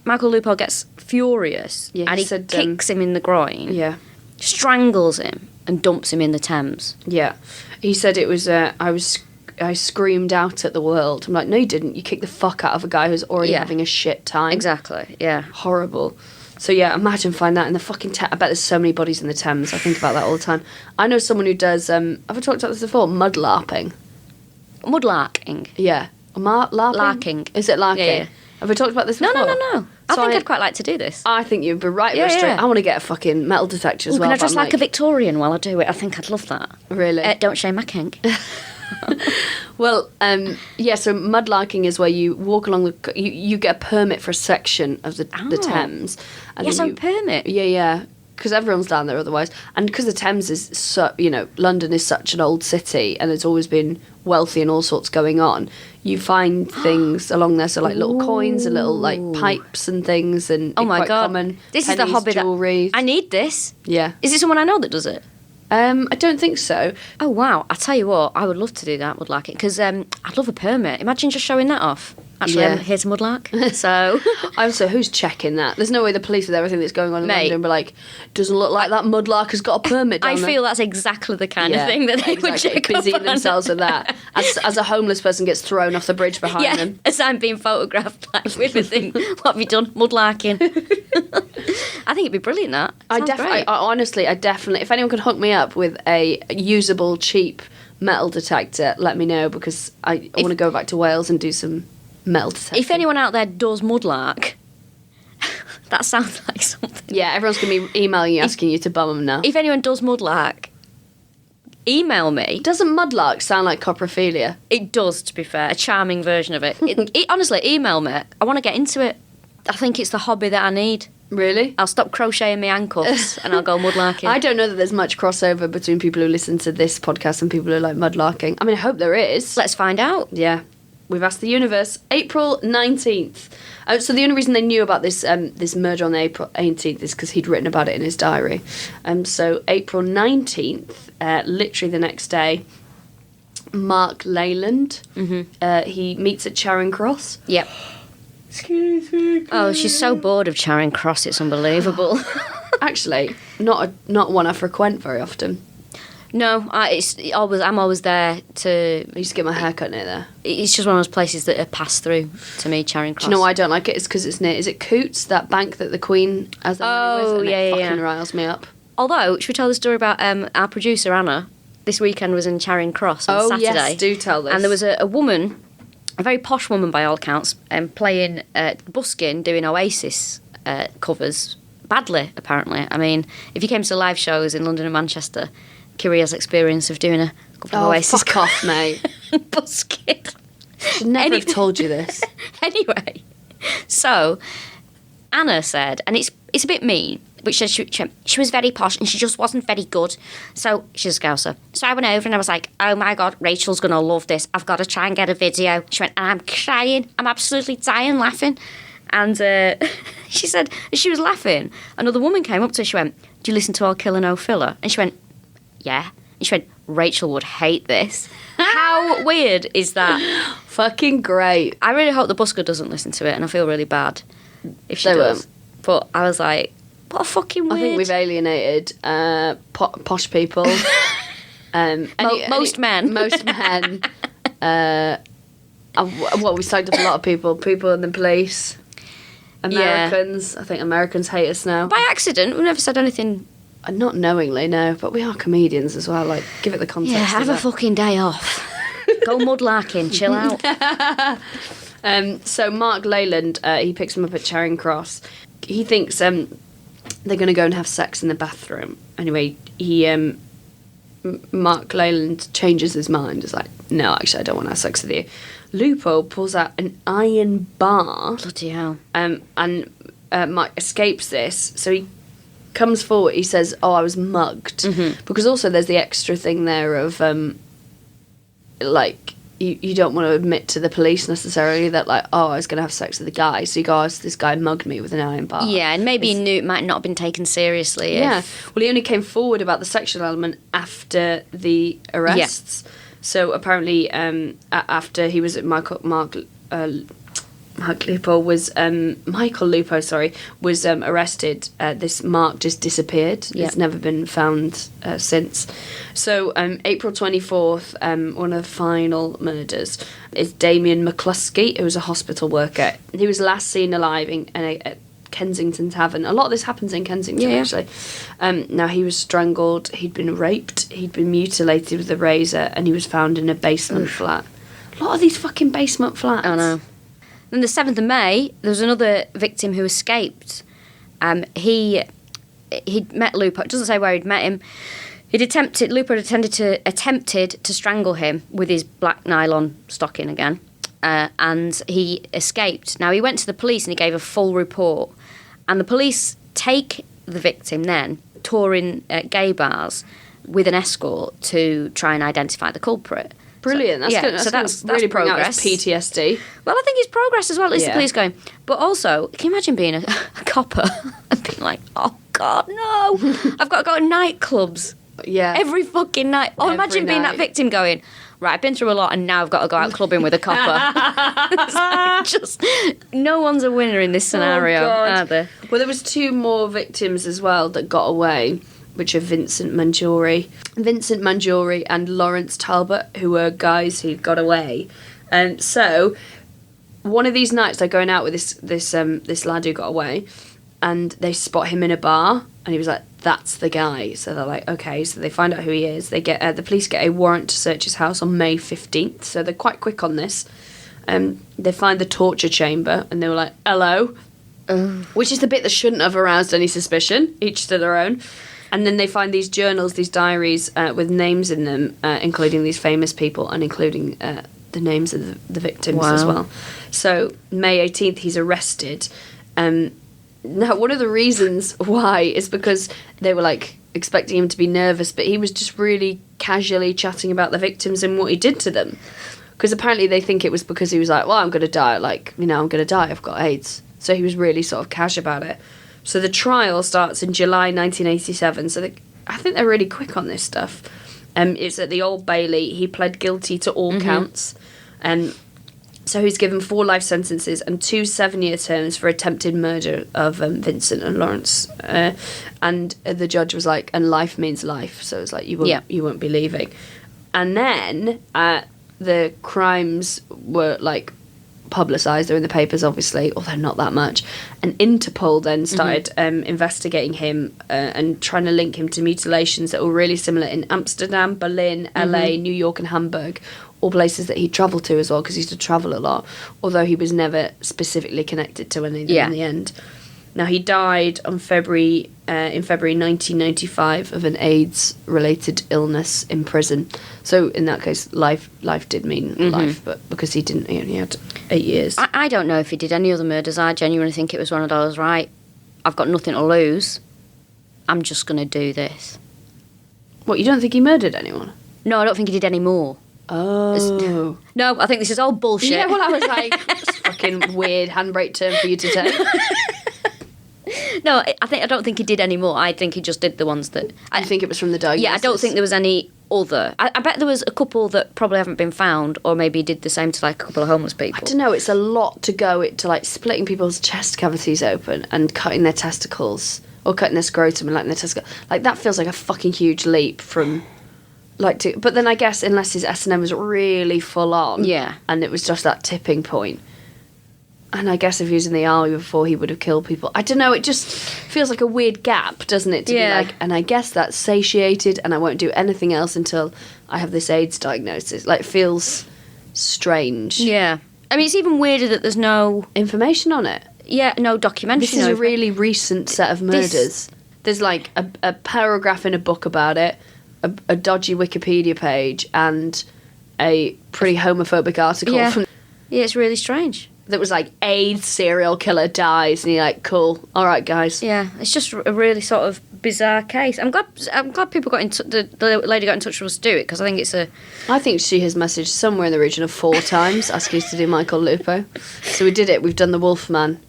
Michael Lupo gets furious, and he kicks him in the groin. Yeah. Strangles him and dumps him in the Thames. Yeah. He said it was, I was I screamed out at the world. I'm like, no, you didn't. You kicked the fuck out of a guy who's already Yeah. having a shit time. Exactly, yeah. Horrible. So yeah, imagine finding that in the fucking I bet there's so many bodies in the Thames. I think about that all the time. I know someone who does, have I talked about this before? Mudlarking. Mudlarking. Yeah. Larping? Larking. Is it larking? Yeah, yeah. Have we talked about this before? No. I So think I'd quite like to do this. I think you'd be right Yeah, for a street. yeah. I want to get a fucking metal detector as Ooh, well. can I but dress I'm like a Victorian while I do it? I think I'd love that. Really? Don't shame my kink. Well, yeah, so mudlarking is where you walk along the... You get a permit for a section of the Oh. Thames. And Yes, then I'm you- permit. Yeah. Because everyone's down there otherwise. And because the Thames is so... You know, London is such an old city and it's always been wealthy and all sorts going on. You find things along there, so like little coins and little like pipes and things and Oh my quite God. common. This is the pennies, hobby jewellery. that... I need this. Yeah. Is it someone I know that does it? I don't think so. Oh, wow. I tell you what, I would love to do that, Mudlarking, because I'd love a permit. Imagine just showing that off. Actually, Yeah. I'm here to Mudlark, so... Also, who's checking that? There's no way the police with everything that's going on in Mate. London be like, doesn't look like that mudlark has got a permit down I there. feel that's exactly the kind of thing that they would exactly. check Busy up on. themselves with that. As a homeless person gets thrown off the bridge behind Yeah, them. as I'm being photographed, like, with the thing. What have you done? Mudlarking. I think it'd be brilliant, that. Sounds great. Honestly, I definitely, if anyone could hook me up with a usable, cheap metal detector, let me know, because I want to go back to Wales and do some metal detecting. If anyone out there does Mudlark, that sounds like something. Yeah, everyone's going to be emailing you, asking you to bum them now. If anyone does Mudlark, email me. Doesn't mudlark sound like coprophilia? It does, to be fair, a charming version of it. Honestly, email me. I want to get into it. I think it's the hobby that I need. Really? I'll stop crocheting my handcuffs and I'll go mudlarking. I don't know that there's much crossover between people who listen to this podcast and people who like mudlarking. I mean, I hope there is. Let's find out. Yeah. We've asked the universe. April 19th. So the only reason they knew about this this murder on April 18th is because he'd written about it in his diary. So April 19th, literally the next day, Mark Leyland, he meets at Charing Cross. Yep. Excuse me. Oh, she's so bored of Charing Cross, it's unbelievable. Actually, not one I frequent very often. No, I'm always there to... I used to get my hair cut near there. It's just one of those places that are passed through to me, Charing Cross. Do you know why I don't like it? It's because it's near... Is it Coots, that bank that the Queen has their money with? Oh, And yeah, it yeah, fucking yeah. riles me up. Although, should we tell the story about our producer, Anna? This weekend was in Charing Cross on Saturday. Yes, do tell this. And there was a woman, a very posh woman by all accounts, playing busking, doing Oasis covers badly, apparently. I mean, if you came to live shows in London and Manchester, Kiri has experience of doing a couple of Oasis fuck off, mate. busking. Should never have told you this. Anyway, so Anna said, and it's a bit mean, but she was very posh and she just wasn't very good. So she's a Scouser. So I went over and I was like, oh my God, Rachel's going to love this. I've got to try and get a video. She went, and I'm crying. I'm absolutely dying laughing. And she said, as she was laughing, another woman came up to her. She went, do you listen to All Killa No Filla? And she went, yeah. And she went, Rachel would hate this. How weird is that? Fucking great. I really hope the busker doesn't listen to it, and I feel really bad if she They does. won't. But I was like, what a fucking weird. I think we've alienated posh people. Most men. Most men. Well, we signed up a lot of people in the police. Americans. I think Americans hate us now. By accident, we've never said anything. Not knowingly, no, but we are comedians as well. Like, give it the context. Yeah, have of a it. fucking day off. Go mudlarking, chill out. So Mark Leyland, he picks him up at Charing Cross. He thinks they're going to go and have sex in the bathroom. Anyway, Mark Leyland changes his mind. He's like, no, actually, I don't want to have sex with you. Lupo pulls out an iron bar. Bloody hell. And Mark escapes this. So he comes forward. He says, oh, I was mugged. Mm-hmm. Because also there's the extra thing there of, like, you don't want to admit to the police necessarily that, like, oh, I was going to have sex with a guy. So you go, oh, this guy mugged me with an iron bar. Yeah, and maybe he knew it might not have been taken seriously. Yeah. If... Well, he only came forward about the sexual element after the arrests. So apparently, after he was at Michael Lupo, was arrested. This mark just disappeared. Yep. It's never been found since. So April 24th, one of the final murders is Damien McCluskey, who was a hospital worker. He was last seen alive at Kensington Tavern. A lot of this happens in Kensington, actually. Now, he was strangled, he'd been raped, he'd been mutilated with a razor, and he was found in a basement flat. A lot of these fucking basement flats. I know. Then the 7th of May, there was another victim who escaped. He'd met Lupo. It doesn't say where he'd met him. Lupo attempted to strangle him with his black nylon stocking again. And he escaped. Now, he went to the police and he gave a full report. And the police take the victim then, touring gay bars with an escort to try and identify the culprit. Brilliant. That's really progress. PTSD. Well, I think it's progress as well. At least the police going. But also, can you imagine being a copper and being like, oh, God, no. I've got to go to nightclubs. Yeah. Every fucking night. Oh, imagine being that victim going, right, I've been through a lot and now I've got to go out clubbing with a copper. It's like just, no one's a winner in this scenario, are there? Well, there was 2 more victims as well that got away, which are Vincent Mangiuri and Lawrence Talbot, who were guys who got away. And so, one of these nights they're going out with this lad who got away, and they spot him in a bar, and he was like, "That's the guy." So they're like, "Okay." So they find out who he is. They get the police get a warrant to search his house on May 15th. So they're quite quick on this. They find the torture chamber, and they were like, "Hello," which is the bit that shouldn't have aroused any suspicion. Each to their own. And then they find these journals, these diaries with names in them, including these famous people and including the names of the victims as well. So May 18th, he's arrested. Now, one of the reasons why is because they were like expecting him to be nervous, but he was just really casually chatting about the victims and what he did to them. Because apparently they think it was because he was like, well, I'm going to die. Like, I'm going to die. I've got AIDS. So he was really sort of cash about it. So the trial starts in July 1987. So I think they're really quick on this stuff. It's at the Old Bailey. He pled guilty to all counts. So he's given 4 life sentences and 2 7-year terms for attempted murder of Vincent and Lawrence. And the judge was like, and life means life. So it's like, you won't be leaving. And then the crimes were like publicised. They're in the papers, obviously, although not that much. And Interpol then started investigating him and trying to link him to mutilations that were really similar in Amsterdam, Berlin, LA, New York and Hamburg, all places that he travelled to as well, because he used to travel a lot, although he was never specifically connected to any of them in the end. Now, he died on February 1995 of an AIDS-related illness in prison. So, in that case, life did mean life, but because he only had 8 years. I don't know if he did any other murders. I genuinely think it was one of those, right, I've got nothing to lose, I'm just going to do this. What, you don't think he murdered anyone? No, I don't think he did any more. Oh. No, I think this is all bullshit. Yeah, well, I was like, that's a fucking weird handbrake term for you to take. No, I don't think he did any more. I think he just did the ones that... I think it was from the diagnosis. Yeah, I don't think there was any other. I bet there was a couple that probably haven't been found, or maybe he did the same to like a couple of homeless people. I don't know, it's a lot to go to like splitting people's chest cavities open and cutting their testicles, or cutting their scrotum and letting their testicles... Like, that feels like a fucking huge leap from... But then I guess unless his S&M was really full on, and it was just that tipping point, and I guess if he was in the army before, he would have killed people. I don't know. It just feels like a weird gap, doesn't it? To be like, and I guess that's satiated, and I won't do anything else until I have this AIDS diagnosis. Like, it feels strange. Yeah, I mean, it's even weirder that there's no information on it. Yeah, no documentary. This is a really recent set of murders. There's like a paragraph in a book about it. A dodgy Wikipedia page and a pretty homophobic article. Yeah, it's really strange. That was like, AIDS serial killer dies, and you're like, cool, all right, guys. Yeah, it's just a really sort of bizarre case. I'm glad people got in touch. The lady got in touch with us to do it, because I think it's a... I think she has messaged somewhere in the region of 4 times asking us to do Michael Lupo. So we did it. We've done the Wolfman.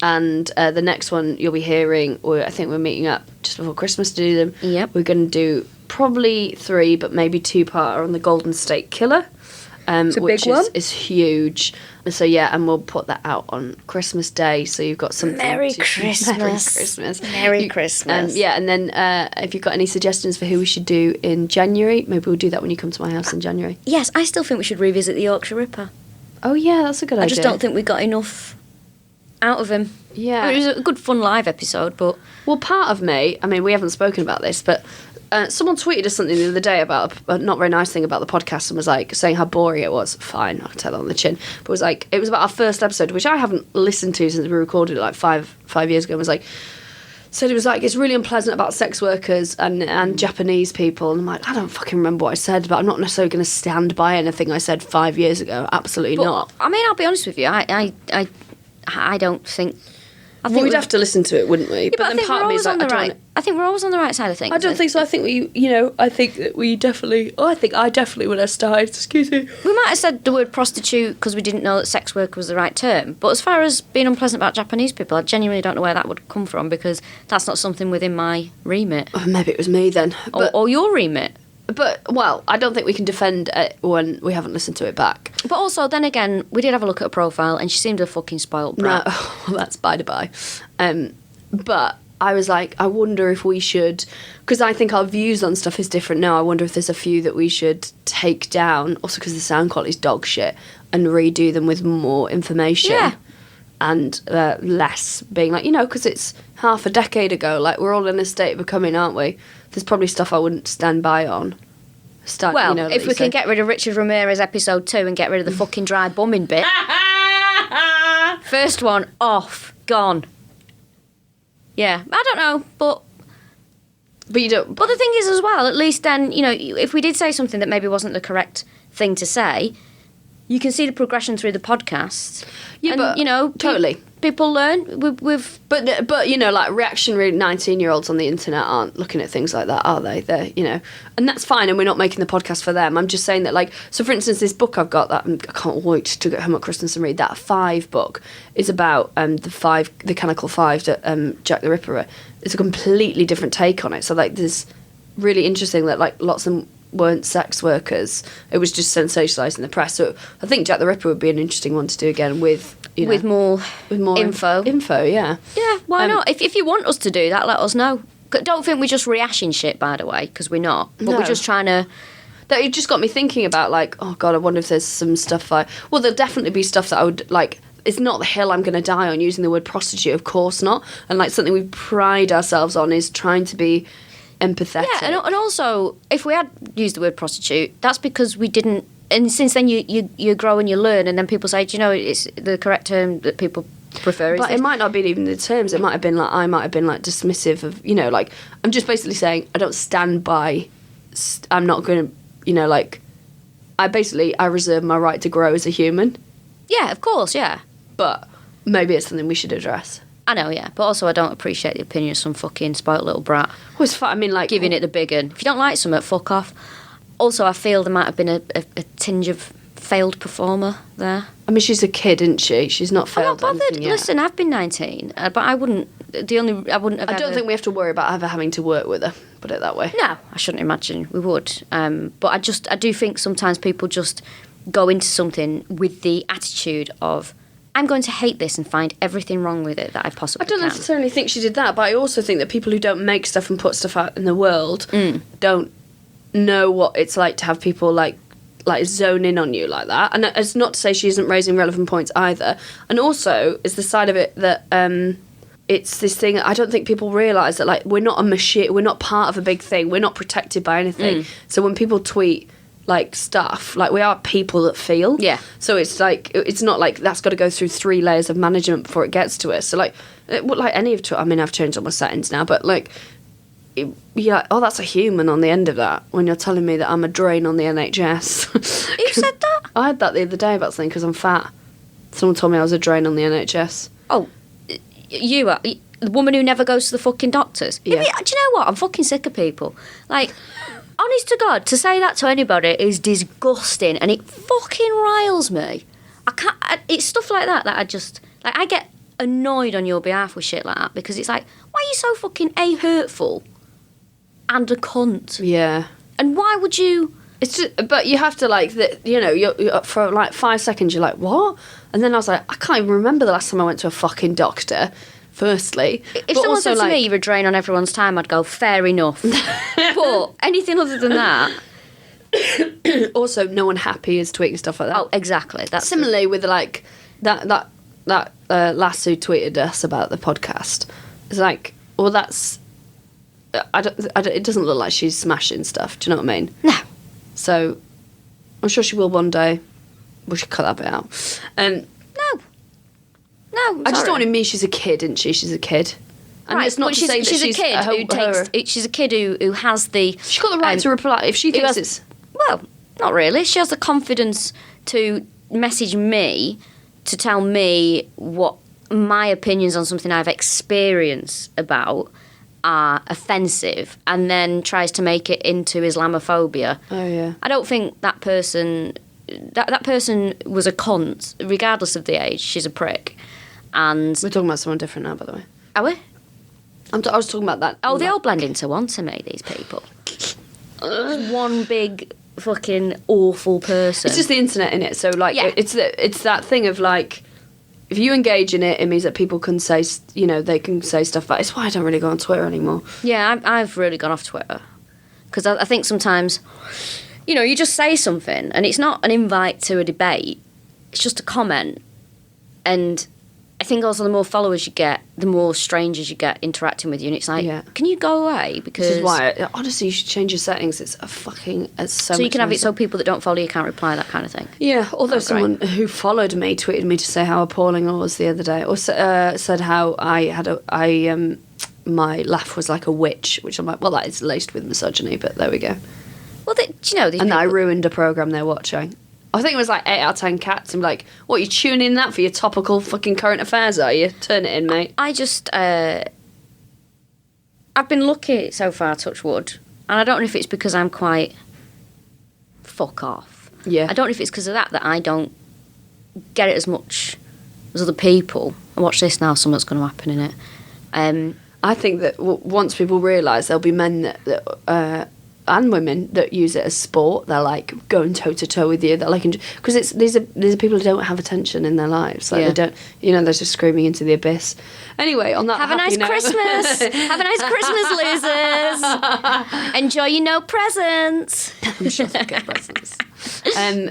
And the next one you'll be hearing, I think we're meeting up just before Christmas to do them. Yep. We're going to do probably 3, but maybe 2-parter on the Golden State Killer. which a big one. is huge. So yeah, and we'll put that out on Christmas Day, so you've got something. Merry to, Christmas. Merry Christmas. Merry Christmas. Yeah, and then if you've got any suggestions for who we should do in January, maybe we'll do that when you come to my house in January. Yes, I still think we should revisit the Yorkshire Ripper. Oh yeah, that's a good idea. I just don't think we got enough out of him. Yeah. I mean, it was a good, fun live episode, but... Well, part of me, I mean, we haven't spoken about this, but someone tweeted us something the other day about a not very nice thing about the podcast and was like saying how boring it was. Fine, I'll tell that on the chin. But it was like, it was about our first episode, which I haven't listened to since we recorded it like five years ago. And was like, said it was like, it's really unpleasant about sex workers and Japanese people. And I'm like, I don't fucking remember what I said, but I'm not necessarily going to stand by anything I said 5 years ago. Absolutely but, not. I mean, I'll be honest with you. I don't think... I think we'd have to listen to it, wouldn't we? Yeah, but I think we're always on the right. I think we're always on the right side of things. I don't think so. I think I think that we definitely. Oh, I think I definitely would have started. Excuse me. We might have said the word prostitute because we didn't know that sex worker was the right term. But as far as being unpleasant about Japanese people, I genuinely don't know where that would come from because that's not something within my remit. Oh, maybe it was me then, or your remit. But, well, I don't think we can defend it when we haven't listened to it back. But also, then again, we did have a look at her profile and she seemed a fucking spoiled brat. No, well, that's by the by. But I was like, I wonder if we should... Because I think our views on stuff is different now. I wonder if there's a few that we should take down, also because the sound quality's dog shit, and redo them with more information. Yeah. And less being like, because it's half a decade ago, like, we're all in a state of becoming, aren't we? There's probably stuff I wouldn't stand by on. If we can get rid of Richard Ramirez episode 2 and get rid of the fucking dry bumming bit. First one, off, gone. Yeah, I don't know, but you don't... But the thing is as well, at least then, if we did say something that maybe wasn't the correct thing to say, you can see the progression through the podcast. Yeah, and, but totally. People learn. We've But like reactionary 19-year-olds on the internet aren't looking at things like that, are they? They're, and that's fine. And we're not making the podcast for them. I'm just saying that, like, so for instance, this book I've got that I can't wait to get home at Christmas and read. That 5 book is about the Canonical 5 that Jack the Ripper wrote. It's a completely different take on it. So like, there's really interesting that like lots of them weren't sex workers. It was just sensationalised in the press. So I think Jack the Ripper would be an interesting one to do again with more info. Info, yeah. Yeah, why not? If you want us to do that, let us know. Don't think we're just rehashing shit, by the way, because we're not. But we're just trying to... That it just got me thinking about, like, oh, God, I wonder if there's some stuff Well, there'll definitely be stuff that I would, like... It's not the hill I'm going to die on using the word prostitute, of course not. And, like, something we pride ourselves on is trying to be empathetic. Yeah, and also, if we had used the word prostitute, that's because we didn't... And since then, you grow and you learn, and then people say, do you know, it's the correct term that people prefer. But it might not be even the terms. It might have been like, I might have been like dismissive of, like, I'm just basically saying I don't stand by, I'm not going to, like, I reserve my right to grow as a human. Yeah, of course, yeah. But maybe it's something we should address. I know, yeah. But also I don't appreciate the opinion of some fucking spoilt little brat. Well, it's fine. I mean, like... Giving it the big un. If you don't like something, fuck off. Also, I feel there might have been a tinge of failed performer there. I mean, she's a kid, isn't she? She's not failed I'm not bothered. Yet. Listen, I've been 19, but I wouldn't have I don't think we have to worry about ever having to work with her, put it that way. No, I shouldn't imagine we would. But I do think sometimes people just go into something with the attitude of, I'm going to hate this and find everything wrong with it that I possibly can. I don't necessarily think she did that, but I also think that people who don't make stuff and put stuff out in the world don't know what it's like to have people like zone in on you like that. And it's not to say she isn't raising relevant points either. And also, it's the side of it that it's this thing, I don't think people realise that, like, we're not a machine, we're not part of a big thing, we're not protected by anything. So when people tweet like stuff, like, we are people that feel. Yeah. So it's like, it's not like that's got to go through 3 layers of management before it gets to us. So like any of I mean, I've changed all my settings now, but like, you're like, oh, that's a human on the end of that when you're telling me that I'm a drain on the NHS. You said that? I had that the other day about something because I'm fat. Someone told me I was a drain on the NHS. Oh, you are the woman who never goes to the fucking doctors. Yeah. Do you know what? I'm fucking sick of people. Like, honest to God, to say that to anybody is disgusting, and it fucking riles me. It's stuff like that I just, like, I get annoyed on your behalf with shit like that, because it's like, why are you so fucking hurtful and a cunt? Yeah. And why would you It's just, but you have to like you're for like 5 seconds you're like, what? And then I was like, I can't even remember the last time I went to a fucking doctor. Firstly, if someone said to me you're a drain on everyone's time, I'd go fair enough. But anything other than that, also no one happy is tweeting stuff like that. oh, exactly. That's Similarly with like that lass who tweeted us about the podcast. It's like, well, that's it doesn't look like she's smashing stuff. Do you know what I mean? No. So I'm sure she will one day. We should cut that bit out. No, I just don't want to mean she's a kid, isn't she? She's a kid. And right, it's not but to say that she's a kid who takes. She's a kid who has the. She's got the right to reply if she thinks it's. Well, not really. She has the confidence to message me to tell me what my opinions on something I've experienced about are offensive, and then tries to make it into Islamophobia. Oh yeah. I don't think that person. That person was a cunt, regardless of the age. She's a prick. And We're talking about someone different now, by the way. are we? I was talking about that. Oh, they all blend into one to me, these people. One big fucking awful person. It's just the internet in it. So like, Yeah. it's that thing of like, if you engage in it, it means that people can say, they can say stuff. But it's why I don't really go on Twitter anymore. Yeah, I've really gone off Twitter. Because I think sometimes, you just say something and it's not an invite to a debate. It's just a comment. And I think also the more followers you get, the more strangers you get interacting with you. And it's like, can you go away? Because This is why, honestly, you should change your settings. It's so you can have it nicer. so people that don't follow you can't reply, that kind of thing. Yeah, although Oh, someone who followed me tweeted me to say how appalling I was the other day, or said how my laugh was like a witch, which I'm like, well, that is laced with misogyny, but there we go. Well, these And that I people- ruined a program they're watching. I think it was like 8 out of 10 cats. I'm like, what, you tuning in that for your topical fucking current affairs, are you? Turn it in, mate. I just, I've been lucky so far, touch wood, and I don't know if it's because I'm quite fuck off. Yeah. I don't know if it's because of that I don't get it as much as other people. And watch this now, something's going to happen in it. I think that once people realise there'll be men that and women that use it as sport, they're like going toe to toe with you. They're like, because these are people who don't have attention in their lives. Like they don't, they're just screaming into the abyss. Anyway, on that, Have a nice Christmas. Have a nice Christmas, losers. Enjoy your no presents. I'm sure they'll get presents.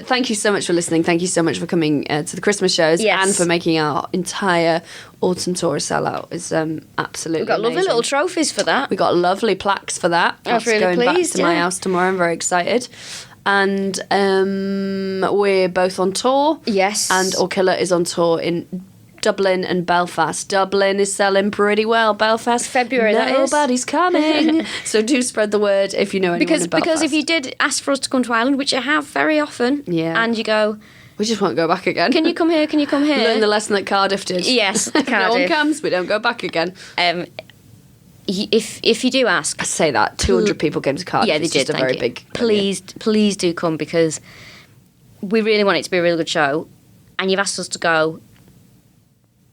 Thank you so much for listening. Thank you so much for coming to the Christmas shows and for making our entire autumn tour a sellout. It's absolutely We've got lovely amazing. little trophies for that. We got lovely plaques for that. I was really going pleased, back to my house tomorrow. I'm very excited. And we're both on tour. Yes. And Killa is on tour in Dublin and Belfast. Dublin is selling pretty well. Belfast, February, that is. nobody's coming. So do spread the word if you know anyone in Belfast. Because if you did ask for us to come to Ireland, which I have very often, and you go, we just won't go back again. can you come here? Can you come here? Learn the lesson that Cardiff did. Yes, If no one Cardiff. comes, we don't go back again. If you do ask, I say that 200 people came to Cardiff. yeah, they It's did. just a thank very you. big. Please do come, because we really want it to be a really good show, and you've asked us to go.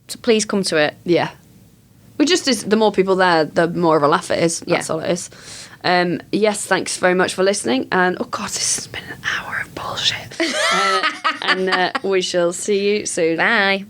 So please come to it. Yeah. We just the more people there, the more of a laugh it is. That's all it is. Yes, thanks very much for listening. And oh god, this has been an hour of bullshit. And we shall see you soon. Bye.